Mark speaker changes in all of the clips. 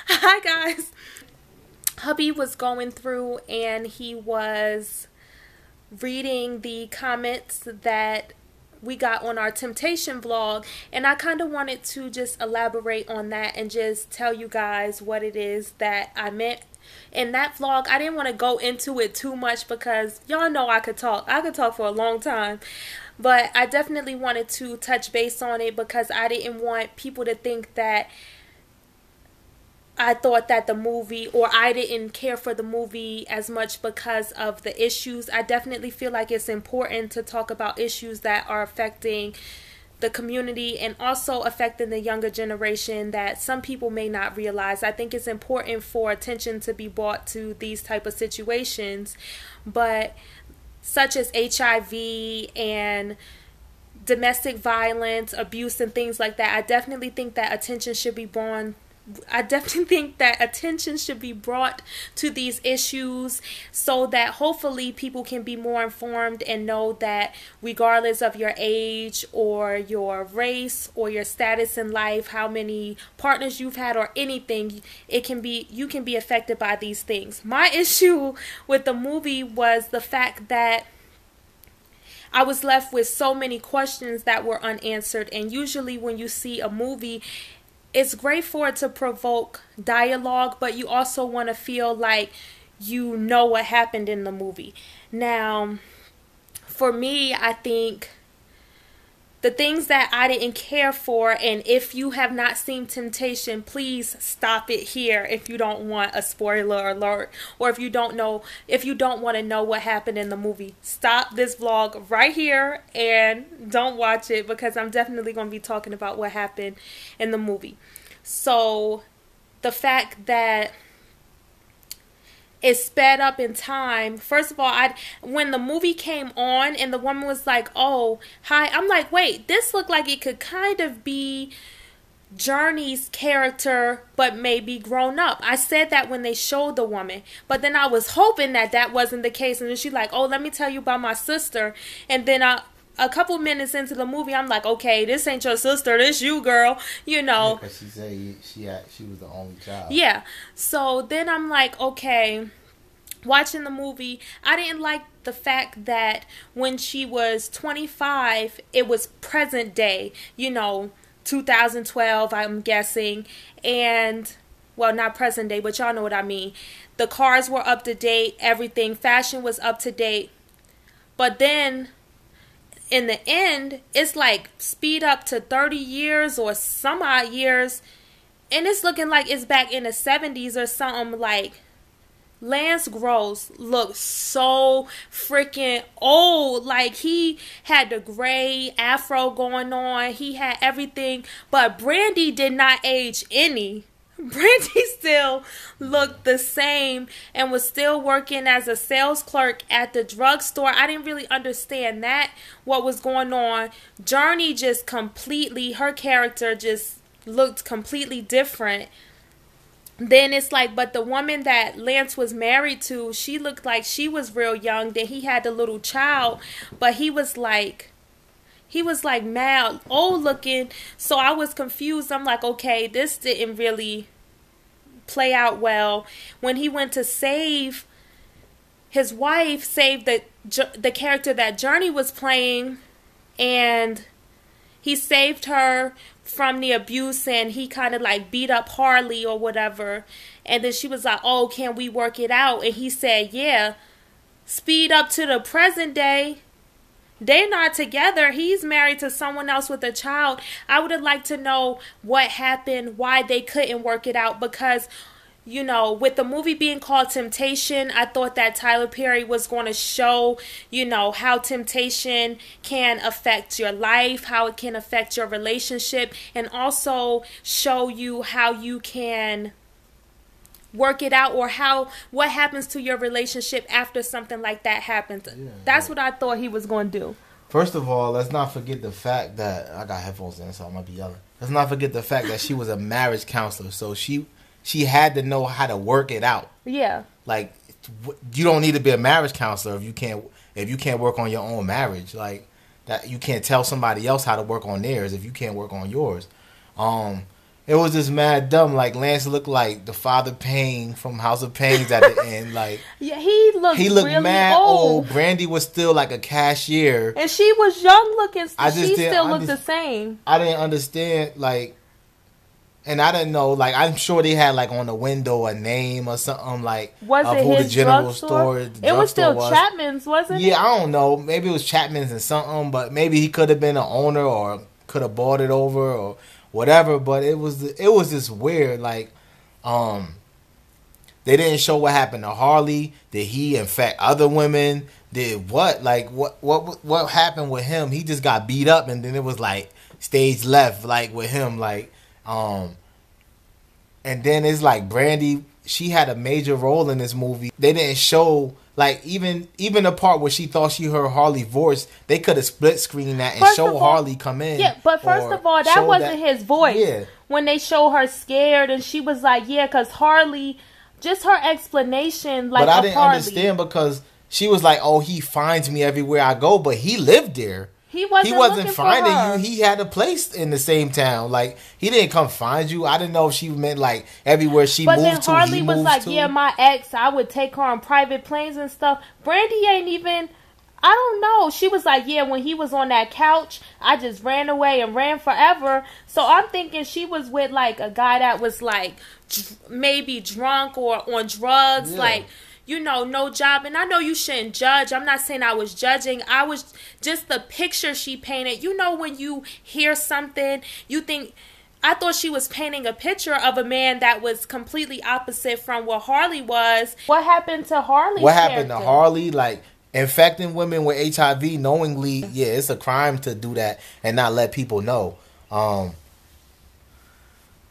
Speaker 1: Hi, guys. Hubby was going through and he was reading the comments that we got on our temptation vlog, and I kind of wanted to just elaborate on that and just tell you guys what it is that I meant in that vlog. I didn't want to go into it too much because y'all know I could talk for a long time, but I definitely wanted to touch base on it because I didn't want people to think that I thought that the movie, or I didn't care for the movie as much because of the issues. I definitely feel like it's important to talk about issues that are affecting the community and also affecting the younger generation that some people may not realize. I think it's important for attention to be brought to these type of situations, but such as HIV and domestic violence, abuse, and things like that, I definitely think that attention should be brought to these issues so that hopefully people can be more informed and know that regardless of your age or your race or your status in life, how many partners you've had or anything, you can be affected by these things. My issue with the movie was the fact that I was left with so many questions that were unanswered, and usually when you see a movie, it's great for it to provoke dialogue, but you also want to feel like you know what happened in the movie. Now, for me, I think the things that I didn't care for, and if you have not seen Temptation, please stop it here if you don't want a spoiler alert, or if you don't want to know what happened in the movie. Stop this vlog right here and don't watch it, because I'm definitely going to be talking about what happened in the movie. So the fact that it sped up in time. First of all, when the movie came on and the woman was like, "Oh, hi," I'm like, wait, this looked like it could kind of be Journey's character, but maybe grown up. I said that when they showed the woman, but then I was hoping that that wasn't the case. And then she's like, "Oh, let me tell you about my sister," and then a couple minutes into the movie, I'm like, okay, this ain't your sister, this you, girl, you know.
Speaker 2: Because she said she was the only child.
Speaker 1: Yeah. So then I'm like, okay, watching the movie, I didn't like the fact that when she was 25, it was present day, 2012, I'm guessing, and, well, not present day, but y'all know what I mean. The cars were up to date, everything, fashion was up to date, but then in the end, it's like speed up to 30 years or some odd years, and it's looking like it's back in the 70s or something. Like, Lance Gross looked so freaking old. Like, he had the gray afro going on. He had everything. But Brandy did not age any. Brandy still looked the same and was still working as a sales clerk at the drugstore. I didn't really understand what was going on. Journey her character just looked completely different. Then it's like, but the woman that Lance was married to, she looked like she was real young. Then he had the little child, but he was like mad old looking. So I was confused. I'm like, okay, this didn't really play out well. When he went to save his wife, save the character that Journey was playing, and he saved her from the abuse, and he kind of like beat up Harley or whatever. And then she was like, "Oh, can we work it out?" And he said, "Yeah." Speed up to the present day. They're not together. He's married to someone else with a child. I would have liked to know what happened, why they couldn't work it out, because with the movie being called Temptation, I thought that Tyler Perry was going to show, how temptation can affect your life, how it can affect your relationship, and also show you how you can work it out, or what happens to your relationship after something like that happens. Yeah, that's what I thought he was going to do.
Speaker 2: First of all, let's not forget the fact that I got headphones in, so I might be yelling. Let's not forget the fact that she was a marriage counselor, so she had to know how to work it out.
Speaker 1: Yeah.
Speaker 2: Like, you don't need to be a marriage counselor if you can't work on your own marriage. Like, that you can't tell somebody else how to work on theirs if you can't work on yours. It was just mad dumb. Like Lance looked like the Father Payne from House of Pains at the end. Like
Speaker 1: yeah, he looked really
Speaker 2: mad
Speaker 1: old.
Speaker 2: Brandy was still like a cashier,
Speaker 1: and she was young looking. She still looked the same.
Speaker 2: I didn't understand like, and I didn't know like I'm sure they had like on the window a name or something like
Speaker 1: was
Speaker 2: of
Speaker 1: it
Speaker 2: who
Speaker 1: his
Speaker 2: the general
Speaker 1: drugstore?
Speaker 2: It
Speaker 1: was still Chapman's, wasn't it?
Speaker 2: Yeah, I don't know. Maybe it was Chapman's and something, but maybe he could have been an owner or could have bought it over or whatever. But it was just weird. Like, they didn't show what happened to Harley. Did he infect other women? Did what? Like what happened with him? He just got beat up, and then it was like stage left, like with him, like and then it's like Brandy. She had a major role in this movie. They didn't show like even the part where she thought she heard Harley's voice. They could have split screened that and show Harley come in.
Speaker 1: Yeah, but first of all, that wasn't his voice.
Speaker 2: Yeah.
Speaker 1: When they show her scared and she was like, "Yeah," because Harley, just her explanation, like.
Speaker 2: But I didn't understand because she was like, "Oh, he finds me everywhere I go," but he lived there.
Speaker 1: He wasn't
Speaker 2: finding you. He had a place in the same town. Like he didn't come find you. I didn't know if she meant like everywhere she moved to. But then
Speaker 1: Harley was like, "Yeah, my ex. I would take her on private planes and stuff." Brandy ain't even. I don't know. She was like, "Yeah, when he was on that couch, I just ran away and ran forever." So I'm thinking she was with like a guy that was like maybe drunk or on drugs, like. You know, no job. And I know you shouldn't judge. I'm not saying I was judging. I was just the picture she painted. You know, when you hear something, you think, I thought she was painting a picture of a man that was completely opposite from what Harley was. What happened to Harley?
Speaker 2: What happened to Harley? Like, infecting women with HIV knowingly, yeah, it's a crime to do that and not let people know.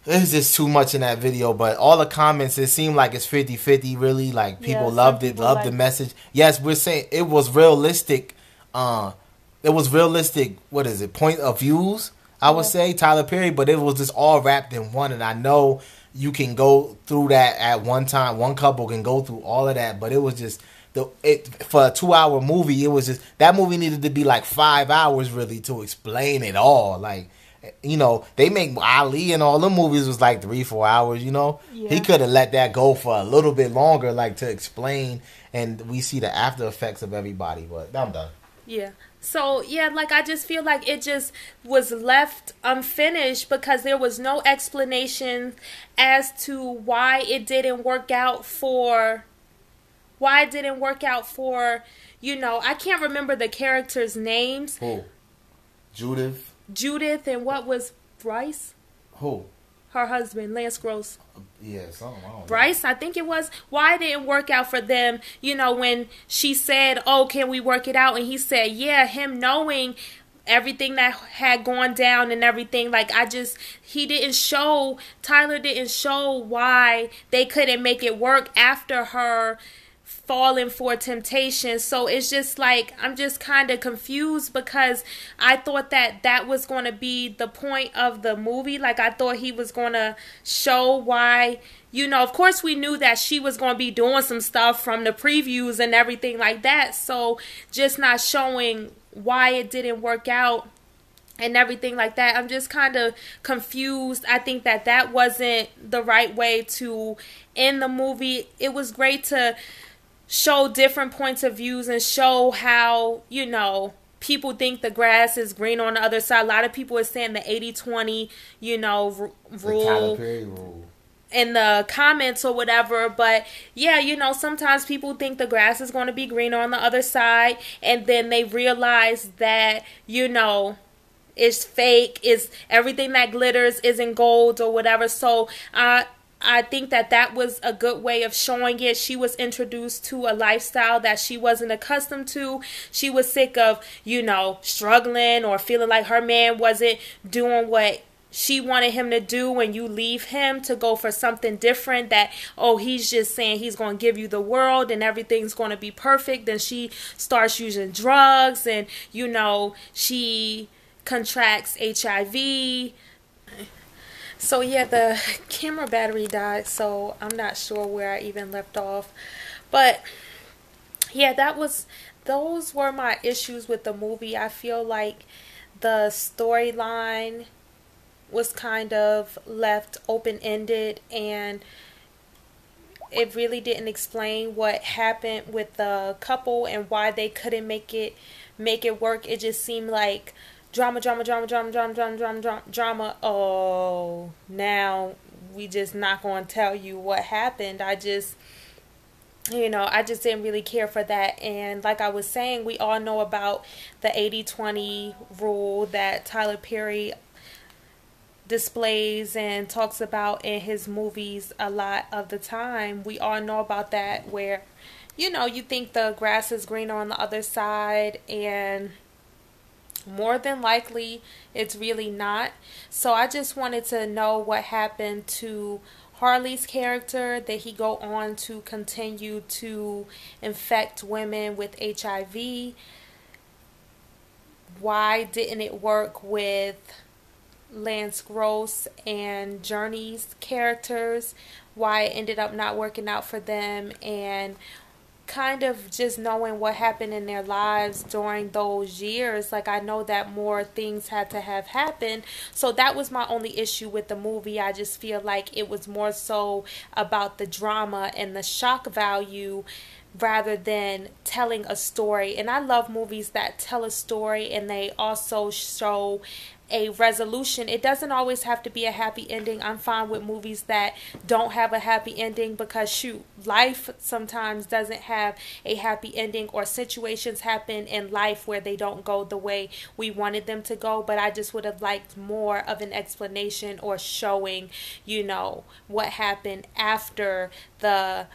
Speaker 2: There's just too much in that video, but all the comments, it seemed like it's 50-50, really. Like, people loved it, loved the message. Yes, we're saying it was realistic. It was realistic, what is it, point of views, I would say, Tyler Perry, but it was just all wrapped in one, and I know you can go through that at one time. One couple can go through all of that, but it was just, for a 2-hour movie, it was just, that movie needed to be like 5 hours, really, to explain it all, like, you know, they make Ali and all the movies was like 3-4 hours, you know. Yeah. He could have let that go for a little bit longer, like to explain, and we see the after effects of everybody, but I'm done.
Speaker 1: Yeah. So, yeah, like I just feel like it just was left unfinished because there was no explanation as to why it didn't work out for, you know, I can't remember the characters' names.
Speaker 2: Who?
Speaker 1: Judith and what was Bryce?
Speaker 2: Who?
Speaker 1: Her husband, Lance Gross.
Speaker 2: Yeah, something.
Speaker 1: Bryce, I think it was. Why it didn't work out for them? You know, when she said, "Oh, can we work it out?" and he said, "Yeah." Him knowing everything that had gone down and everything, like Tyler didn't show why they couldn't make it work after her falling for temptation. So it's just like I'm just kind of confused because I thought that was going to be the point of the movie. Like I thought he was going to show why, you know, of course we knew that she was going to be doing some stuff from the previews and everything like that. So just not showing why it didn't work out and everything like that. I'm just kind of confused. I think that wasn't the right way to end the movie. It was great to show different points of views and show how, you know, people think the grass is green on the other side. A lot of people are saying the 80-20, you know, rule in the comments or whatever. But yeah, you know, sometimes people think the grass is going to be greener on the other side, and then they realize that, you know, it's fake, is everything that glitters isn't gold or whatever. So I think that was a good way of showing it. She was introduced to a lifestyle that she wasn't accustomed to. She was sick of, you know, struggling or feeling like her man wasn't doing what she wanted him to do when you leave him to go for something different, that, oh, he's just saying he's going to give you the world and everything's going to be perfect. Then she starts using drugs and, you know, she contracts HIV. So yeah, the camera battery died, so I'm not sure where I even left off. But yeah, those were my issues with the movie. I feel like the storyline was kind of left open-ended, and it really didn't explain what happened with the couple and why they couldn't make it work. It just seemed like drama. Oh, now we just not going to tell you what happened. I just didn't really care for that. And like I was saying, we all know about the 80-20 rule that Tyler Perry displays and talks about in his movies a lot of the time. We all know about that, where you think the grass is greener on the other side, and more than likely it's really not. So I just wanted to know what happened to Harley's character. Did he go on to continue to infect women with HIV? Why didn't it work with Lance Gross and Journey's characters? Why it ended up not working out for them? And kind of just knowing what happened in their lives during those years. Like, I know that more things had to have happened. So that was my only issue with the movie. I just feel like it was more so about the drama and the shock value rather than telling a story. And I love movies that tell a story and they also show a resolution. It doesn't always have to be a happy ending. I'm fine with movies that don't have a happy ending, because shoot, life sometimes doesn't have a happy ending, or situations happen in life where they don't go the way we wanted them to go. But I just would have liked more of an explanation or showing, what happened after the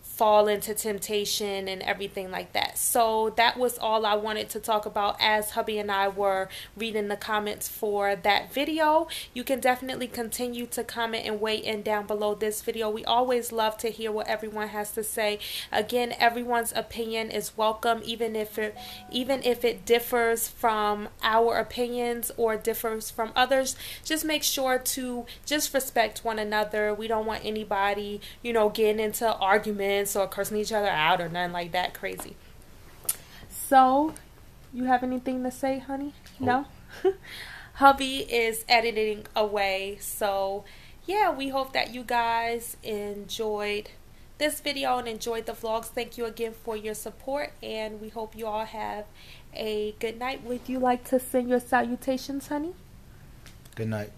Speaker 1: fall into temptation and everything like that. So that was all I wanted to talk about as hubby and I were reading the comments for that video. You can definitely continue to comment and weigh in down below this video. We always love to hear what everyone has to say. Again, everyone's opinion is welcome, even if it differs from our opinions or differs from others. Just make sure to just respect one another. We don't want anybody, getting into arguments or cursing each other out or nothing like that crazy. So, you have anything to say, honey? No? Hubby is editing away. So, yeah, we hope that you guys enjoyed this video and enjoyed the vlogs. Thank you again for your support, and we hope you all have a good night. Would you like to send your salutations, honey?
Speaker 2: Good night.